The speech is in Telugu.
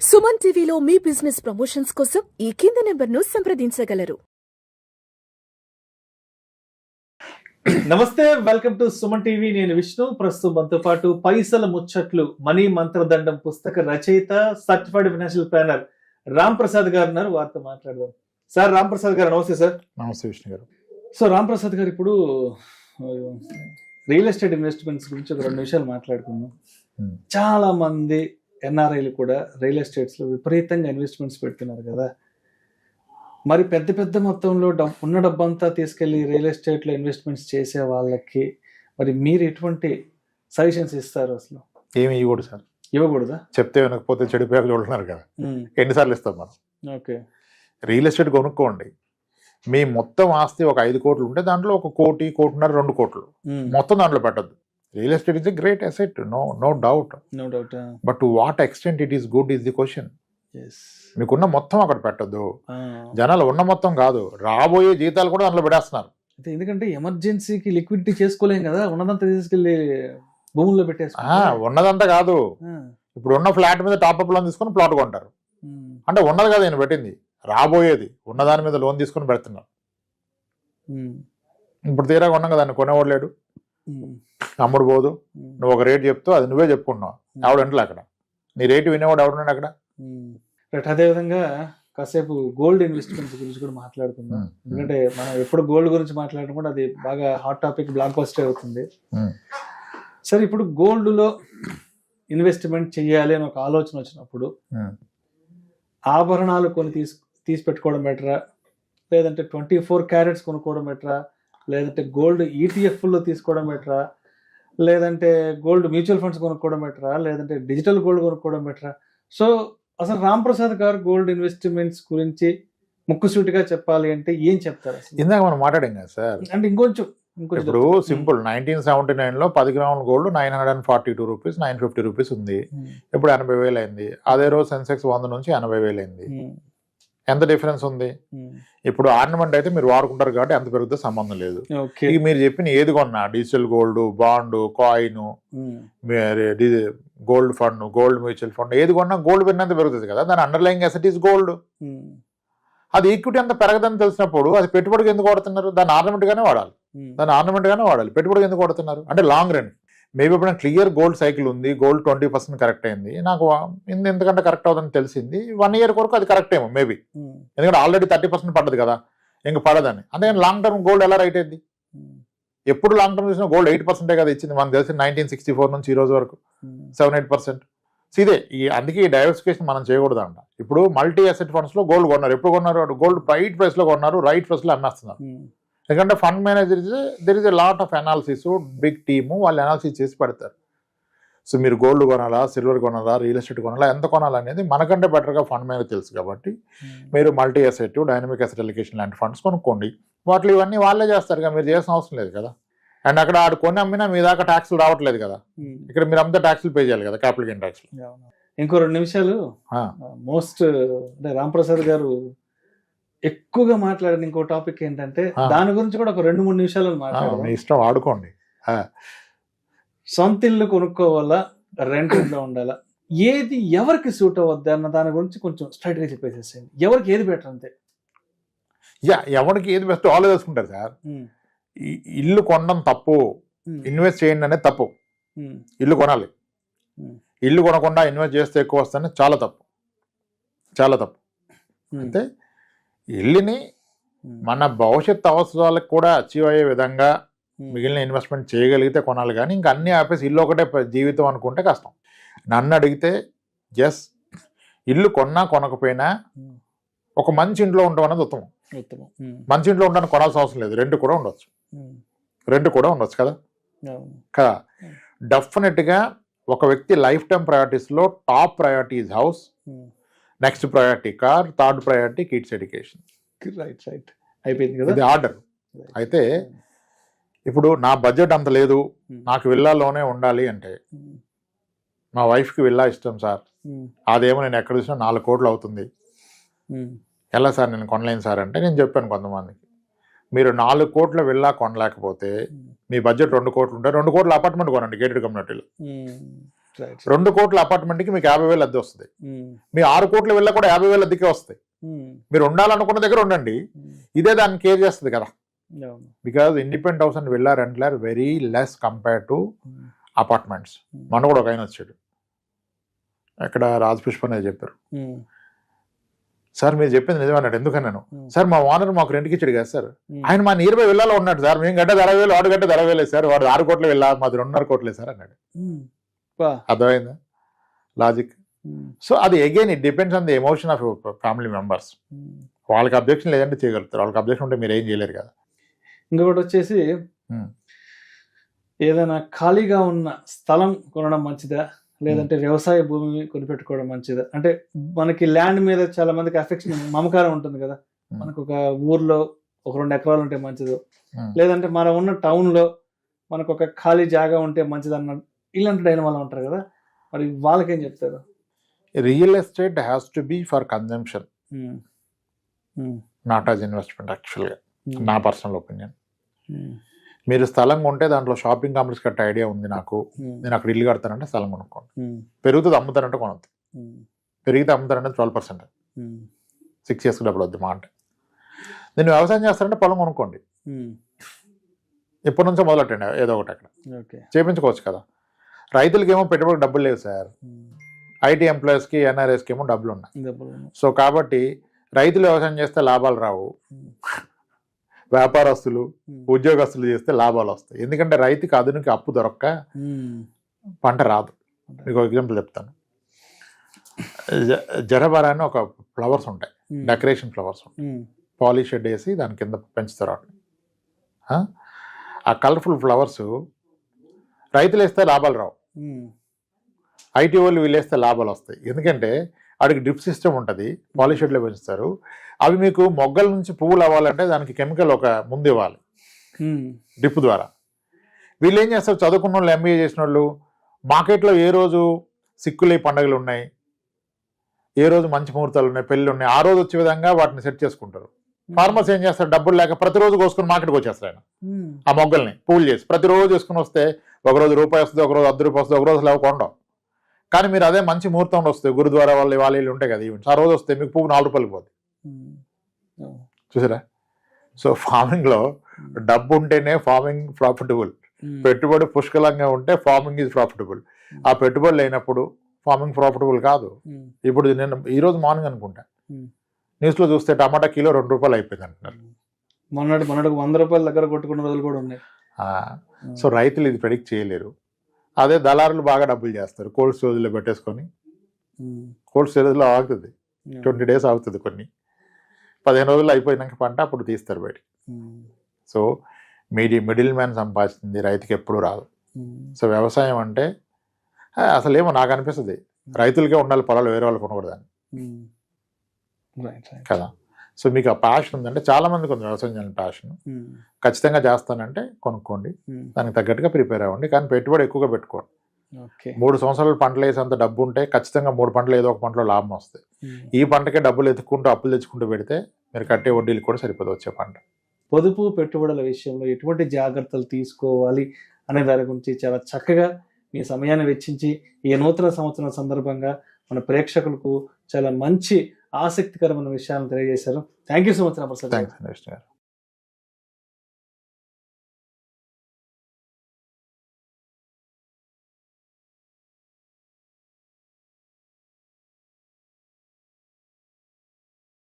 సుమన్ టీవీలో మీ బిజినెస్ ప్రమోషన్స్ కోసం ఈ కింది నెంబర్ను సంప్రదించగలరు. నమస్తే, వెల్కమ్ టు సుమన్ టీవీ. నేను విష్ణు. ప్రస్తుతం మనతో పాటు పైసల ముచ్చట్లు మనీ మంత్రదండం పుస్తక రచయిత, certified financial planner Ram Prasad గారు ఉన్నారు. వారితో మాట్లాడదాం. సార్, రామ్ ప్రసాద్ గారు నమస్తే. సార్ నమస్తే విష్ణు గారు. సో రామ్ ప్రసాద్ గారు, ఇప్పుడు రియల్ ఎస్టేట్ ఇన్వెస్ట్మెంట్స్ గురించి ఒక 2 నిమిషాలు మాట్లాడుకుందాం. చాలా మంది ఎన్ఆర్ఐలు కూడా రియల్ ఎస్టేట్స్ లో విపరీతంగా ఇన్వెస్ట్మెంట్స్ పెడుతున్నారు కదా. మరి పెద్ద పెద్ద మొత్తంలో ఉన్న డబ్బంతా తీసుకెళ్లి రియల్ ఎస్టేట్ లో ఇన్వెస్ట్మెంట్స్ చేసే వాళ్ళకి మరి మీరు ఎటువంటి సజెషన్స్ ఇస్తారు? అసలు ఏమి ఇవ్వకూడదు సార్. ఇవ్వకూడదా? చెప్తే వినకపోతే చెడిపోయాక చూడుతున్నారు కదా. ఎన్నిసార్లు ఇస్తాం మనం? ఓకే, రియల్ ఎస్టేట్ కొనుక్కోండి. మీ మొత్తం ఆస్తి ఒక 5 కోట్లు ఉంటే దాంట్లో 1 కోటి, 1.5 కోటి, 2 కోట్లు మొత్తం దాంట్లో పెట్టద్దు. Real estate is a great asset, no doubt. But to what extent it is good is the question. మీకున్న మొత్తం అక్కడ పెట్టద్దు. జనాలు ఉన్న మొత్తం కాదు, రాబోయే జీతాలు కూడా దాంట్లో పెట్టేస్తున్నారు. ఎందుకంటే ఎమర్జెన్సీకి లిక్విడిటీ చేసుకోలేం కదా, ఉన్నదంతా తీసుకెళ్లి భూముల్లో పెట్టేసి. ఉన్నదంతా కాదు, ఇప్పుడు ఉన్న ఫ్లాట్ మీద టాప్అప్ లోన్ తీసుకొని ప్లాట్ కొంటారు. అంటే ఉన్నది కదా నేను పెట్టింది, రాబోయేది ఉన్నదాని మీద లోన్ తీసుకొని పెడుతున్నారు. ఇప్పుడు తీరా కొన్నాం కదా, దాన్ని కొనేవాడు లేడు, అమ్ముడు పోదు. నువ్వు ఒక రేట్ చెప్తూ అది నువ్వే చెప్పుకున్నావు, ఎవడంటే అక్కడ నీ రేటు వినేవాడు ఎవడున్నాడు అక్కడ. అదేవిధంగా కాసేపు గోల్డ్ ఇన్వెస్ట్మెంట్స్ గురించి కూడా మాట్లాడుకుందాం. ఎందుకంటే మనం ఎప్పుడు గోల్డ్ గురించి మాట్లాడడం కూడా అది బాగా హాట్ టాపిక్, బ్లాక్ బస్టర్ అవుతుంది. సరే, ఇప్పుడు గోల్డ్ లో ఇన్వెస్ట్మెంట్ చెయ్యాలి అని ఒక ఆలోచన వచ్చినప్పుడు ఆభరణాలు కొని తీసి పెట్టుకోవడం బెటరా, లేదంటే 24 క్యారెట్స్ కొనుక్కోవడం బెటరా, లేదంటే గోల్డ్ ఈటీఎఫ్లో తీసుకోవడం బెటరా, లేదంటే గోల్డ్ మ్యూచువల్ ఫండ్స్ కొనుక్కోవడం బెటరా, లేదంటే డిజిటల్ గోల్డ్ కొనుక్కోవడం బెటరా? సో అసలు రామ్ ప్రసాద్ గారు గోల్డ్ ఇన్వెస్ట్మెంట్స్ గురించి ముక్కుసూటిగా చెప్పాలి అంటే ఏం చెప్తారు? ఇందాక మనం మాట్లాడాం కదా సార్. అంటే ఇంకొంచెం ఇప్పుడు సింపుల్, 1979లో 10 గ్రాముల గోల్డ్ 942 రూపీస్, 950 రూపీస్ ఉంది. ఇప్పుడు 80,000 అయింది. అదే రోజు సెన్సెక్స్ 100 నుంచి 80,000 అయింది. ఎంత డిఫరెన్స్ ఉంది? ఇప్పుడు ఆర్నమెంట్ అయితే మీరు వాడుకుంటారు కాబట్టి ఎంత పెరుగుతుందో సంబంధం లేదు. ఇక మీరు చెప్పిన ఏది కొన్నా, digital gold, bond, coin, gold fund, gold mutual fund, ఏది కొన్నా గోల్డ్ పెరిగినంత పెరుగుతుంది కదా. దాని అండర్లయింగ్ అసెట్ ఈస్ గోల్డ్. అది ఈక్విటీ అంత పెరగదని తెలిసినప్పుడు అది పెట్టుబడికి ఎందుకు వాడుతున్నారు? దాన్ని ఆర్నమెంట్ గానే వాడాలి, పెట్టుబడికి ఎందుకు వాడుతున్నారు? అంటే లాంగ్ రన్. మేబీ ఇప్పుడు క్లియర్ గోల్డ్ సైకిల్ ఉంది, గోల్డ్ 20% కరెక్ట్ అయింది, నాకు ఎందుకంటే కరెక్ట్ అవుతుందని తెలిసింది. 1 ఇయర్ వరకు అది కరెక్ట్ ఏమో మేబీ, ఎందుకంటే ఆల్రెడీ 30% పడ్డది కదా, ఇంక పడదని. అందుకని లాంగ్ టర్మ్ గోల్డ్ ఎలా రైట్ అయింది? ఎప్పుడు లాంగ్ టర్మ్ చూసినా గోల్డ్ 8% కదా ఇచ్చింది. మనకు తెలిసి 1964 నుంచి ఈ రోజు వరకు 7-8%. ఇదే అందుకే ఈ డైవర్సిఫికేషన్ మనం చేయకూడదంట. ఇప్పుడు మల్టీ అసెట్ ఫండ్స్ లో గోల్డ్ కొన్నారు. ఎప్పుడు కొన్నారు? గోల్డ్ రైట్ ప్రైస్ లో కొన్నారు, రైట్ ప్రైస్ లో అమ్మేస్తున్నారు. ఎందుకంటే fund manager there is a lot of analysis, big team, వాళ్ళు అనాలిసిస్ చేసి పెడతారు. సో మీరు గోల్డ్ కొనాలా, సిల్వర్ కొనాలా, రియల్ ఎస్టేట్ కొనాలా, ఎంత కొనాలనేది మనకంటే బెటర్గా ఫండ్ మేనేజర్ తెలుసు. కాబట్టి మీరు multi asset, dynamic asset allocation లాంటి ఫండ్స్ కొనుక్కోండి. వాటిలో ఇవన్నీ వాళ్ళే చేస్తారు కదా, మీరు చేసిన అవసరం లేదు కదా. అండ్ అక్కడ ఆడు కొని అమ్మినా మీ దాకా ట్యాక్స్లు రావట్లేదు కదా, ఇక్కడ మీరు అంతా ట్యాక్స్లు పే చేయాలి కదా, క్యాపిటల్ గెయిన్ ట్యాక్స్. ఇంకో 2 నిమిషాలు మోస్ట్ అంటే రామ్ ప్రసాద్ గారు ఎక్కువగా మాట్లాడిన ఇంకో టాపిక్ ఏంటంటే దాని గురించి కూడా ఒక 2-3 నిమిషాలు మాట్లాడాలి. ఇష్టం ఆడుకోండి. సొంత ఇల్లు కొనుక్కోవాలా, రెంట్ ఇంట్లో ఉండాలా, ఏది ఎవరికి సూట్ అవ్వద్ది అన్న దాని గురించి కొంచెం స్ట్రైట్ గా చెప్పేసేయండి. ఎవరికి ఏది బెటర్ అంతే. ఎవరికి ఏది బెస్ట్ వాళ్ళు వేసుకుంటారు సార్. ఇల్లు కొనడం తప్పు, ఇన్వెస్ట్ చేయండి అనేది తప్పు. ఇల్లు కొనాలి, ఇల్లు కొనకుండా ఇన్వెస్ట్ చేస్తే ఎక్కువ వస్తుంది, చాలా తప్పు. అంటే ఇల్లుని మన భవిష్యత్ అవసరాలకు కూడా అచీవ్ అయ్యే విధంగా మిగిలిన ఇన్వెస్ట్మెంట్ చేయగలిగితే కొనాలి. కానీ ఇంకా అన్ని ఆపేసి ఇల్లు ఒకటే జీవితం అనుకుంటే కష్టం. నన్ను అడిగితే ఇల్లు కొన్నా కొనకపోయినా ఒక మంచి ఇంట్లో ఉండడం అనేది ఉత్తమం. మంచి ఇంట్లో ఉండడానికి కొనాల్సిన అవసరం లేదు, రెంట్ కూడా ఉండొచ్చు కదా. డెఫినెట్గా ఒక వ్యక్తి లైఫ్ టైం ప్రయారిటీస్లో top priority is house, next priority car, third priority kids education. Right అయిపోయింది కదా, ఇది ఆర్డర్. అయితే ఇప్పుడు నా బడ్జెట్ అంత లేదు, నాకు విల్లాలోనే ఉండాలి అంటే, మా వైఫ్కి విల్లా ఇష్టం సార్, అదేమో నేను ఎక్కడ చూసినా 4 కోట్లు అవుతుంది, ఎలా సార్ నేను కొనలేను సార్ అంటే, నేను చెప్పాను కొంతమందికి, మీరు 4 కోట్ల విల్లా కొనలేకపోతే మీ బడ్జెట్ 2 కోట్లు ఉంటే 2 కోట్ల అపార్ట్మెంట్ కొనండి గేటెడ్ కమ్యూనిటీలో. రైట్ 2 కోట్ల అపార్ట్మెంట్కి మీకు 50,000 అద్దె వస్తుంది. మీ 6 కోట్ల విల్లా కూడా 50,000 అద్దెకే వస్తాయి. మీరు ఉండాలనుకున్న దగ్గర ఉండండి, ఇదే దాన్ని కేర్ చేస్తుంది కదా. Because independent house and villa రెంట్లు are very less compare to apartments. మన కూడా ఒక ఆయన వచ్చాడు, ఇక్కడ రాజ్ పుష్ప అనేది చెప్పారు, సార్ మీరు చెప్పింది నిజమన్నాడు. ఎందుకన్నాను, సార్ మా ఓనర్ మాకు రెంట్కి ఇచ్చాడు కదా సార్, ఆయన మా నియర్ బై విల్లాలో ఉన్నాడు సార్, మేము గడ్డ 60,000 వాడు గడ్డ 60,000 సార్, వాడు 6 కోట్ల విల్లా మాది 2.5 కోట్లే సార్ అన్నాడు. అర్థమైందా లాజిక్? సో అది again it depends on the emotion of family members. వాళ్ళకి అబ్జెక్షన్ లేదంటే చేయగలుగుతారు, వాళ్ళకి అబ్జెక్షన్ ఉంటే మీరు ఏం చేయలేరు కదా. ఇంకొకటి వచ్చేసి ఏదైనా ఖాళీగా ఉన్న స్థలం కొనడం మంచిదా, లేదంటే వ్యవసాయ భూమి కొనిపెట్టుకోవడం మంచిదా? అంటే మనకి ల్యాండ్ మీద చాలా మందికి అఫెక్షన్, మమకారం ఉంటుంది కదా. మనకు ఒక ఊర్లో ఒక 2 ఎకరాలు ఉంటే మంచిదో, లేదంటే మనం ఉన్న టౌన్ లో మనకు ఒక ఖాళీ జాగా ఉంటే మంచిది అన్న ఇలాంటి డైనమాలు ఉంటారు కదా, మరి వాళ్ళకేం చెప్తారు? Real estate has to be for consumption, not as investment. యాక్చువల్గా నా పర్సనల్ ఒపీనియన్. మీరు స్థలం కొంటే దాంట్లో షాపింగ్ కాంప్లెక్స్ కట్టే ఐడియా ఉంది నాకు, నేను అక్కడ ఇల్లు కడతానంటే స్థలం కొనుక్కోండి. పెరుగుతుంది అమ్ముతారంటే కొనద్దు, పెరిగితే అమ్ముతారంటే 12%, 6 years డబ్బులు వద్దు మా అంటే. నేను వ్యవసాయం చేస్తానంటే పొలం కొనుక్కోండి, ఇప్పటి నుంచో మొదలెట్టండి ఏదో ఒకటి అక్కడ చేయించుకోవచ్చు కదా. రైతులకి ఏమో పెట్టుబడి డబ్బులు లేవు సార్, ఐటీ ఎంప్లాయీస్కి ఎన్ఆర్ఎస్కి ఏమో డబ్బులు ఉన్నాయి. సో కాబట్టి రైతులు వ్యవసాయం చేస్తే లాభాలు రావు, వ్యాపారస్తులు ఉద్యోగస్తులు చేస్తే లాభాలు వస్తాయి. ఎందుకంటే రైతుకి అదునికి అప్పు దొరక్క పంట రాదు. మీకు ఒక ఎగ్జాంపుల్ చెప్తాను. జరబరా అని ఒక ఫ్లవర్స్ ఉంటాయి, డెకరేషన్ ఫ్లవర్స్ ఉంటాయి, పాలిష్ షెడ్ వేసి దాని కింద పెంచుతారు వాటిని. ఆ కలర్ఫుల్ ఫ్లవర్స్ రైతులు వేస్తే లాభాలు రావు, ఐటీ వాళ్ళు వీళ్ళు వేస్తే లాభాలు వస్తాయి. ఎందుకంటే వాడికి డ్రిప్ సిస్టమ్ ఉంటుంది, పాలిష్ షెడ్లో పెంచుతారు. అవి మీకు మొగ్గల నుంచి పువ్వులు అవ్వాలంటే దానికి కెమికల్ ఒక ముందు ఇవ్వాలి డ్రిప్ ద్వారా. వీళ్ళు ఏం చేస్తారు, చదువుకున్న వాళ్ళు, ఎంబీఏ చేసిన వాళ్ళు, మార్కెట్లో ఏ రోజు సిక్కులే పండుగలు ఉన్నాయి, ఏ రోజు మంచి ముహూర్తాలు ఉన్నాయి, పెళ్ళి ఉన్నాయి, ఆ రోజు వచ్చే విధంగా వాటిని సెట్ చేసుకుంటారు. ఫార్మర్స్ ఏం చేస్తారు, డబ్బులు లేక ప్రతిరోజు కోసుకుని మార్కెట్కి వచ్చేస్తారు ఆయన ఆ మొగ్గల్ని పువ్వులు చేసి. ప్రతిరోజు చేసుకుని వస్తే ఒకరోజు రూపాయి వస్తుంది, ఒకరోజు 10 రూపాయలు వస్తుంది, ఒకరోజు లేవు కొండం. కానీ మీరు అదే మంచి ముహూర్తంలో వస్తే, గురుద్వారా వాళ్ళు వాళ్ళు ఉంటాయి కదా ఈవెంట్స్, ఆ రోజు వస్తే మీకు పువ్వు 4 రూపాయలకి పోతుంది. చూసారా? సో ఫార్మింగ్లో డబ్బు ఉంటేనే ఫార్మింగ్ ప్రాఫిటబుల్, పెట్టుబడి పుష్కలంగా ఉంటే ఫార్మింగ్ ఈజ్ ప్రాఫిటబుల్. ఆ పెట్టుబడి లేనప్పుడు ఫార్మింగ్ ప్రాఫిటబుల్ కాదు. ఇప్పుడు నేను ఈరోజు మార్నింగ్ అనుకుంటా న్యూస్లో చూస్తే టమాటా కిలో 2 రూపాయలు అయిపోయింది అంటున్నారు. మొన్నటికి 100 రూపాయల దగ్గర కొట్టుకున్న రోజులు కూడా ఉన్నాయి. సో రైతులు ఇది ప్రెడిక్ట్ చేయలేరు. అదే దళారులు బాగా డబ్బులు చేస్తారు, కోల్డ్ స్టోరేజ్లో పెట్టేసుకొని. కోల్డ్ స్టోరేజ్లో ఆగుతుంది 20 days ఆగుతుంది, కొన్ని 15 రోజులు అయిపోయినాక పంట అప్పుడు తీస్తారు బయటికి. సో మిడిల్ మ్యాన్ సంపాదిస్తుంది రైతుకి ఎప్పుడు రాదు. సో వ్యవసాయం అంటే అసలు ఏమో నాకు అనిపిస్తుంది, రైతులకే ఉండాలి పొలాలు, వేరే వాళ్ళు కొనకూడదని కదా. సో మీకు ఆ ప్యాషన్ ఉందంటే, చాలా మందికి ఉంది వ్యవసాయం చేయాలని ప్యాషన్, ఖచ్చితంగా చేస్తానంటే కొనుక్కోండి, దానికి తగ్గట్టుగా ప్రిపేర్ అవ్వండి. కానీ పెట్టుబడి ఎక్కువగా పెట్టుకోండి. 3 సంవత్సరాలు పంటలు వేసేంత డబ్బు ఉంటే ఖచ్చితంగా 3 పంటలు ఏదో ఒక పంటలో లాభం వస్తాయి. ఈ పంటకే డబ్బులు ఎత్తుకుంటూ అప్పులు తెచ్చుకుంటూ పెడితే మీరు కట్టే వడ్డీలు కూడా సరిపోదు వచ్చే పంట. పొదుపు పెట్టుబడుల విషయంలో ఎటువంటి జాగ్రత్తలు తీసుకోవాలి అనే దాని గురించి చాలా చక్కగా మీ సమయాన్ని వెచ్చించి ఈ నూతన సంవత్సరం సందర్భంగా మన ప్రేక్షకులకు చాలా మంచి ఆసక్తికరమైన విషయాలను తెలియజేశారు. Thank you so much. Thanks.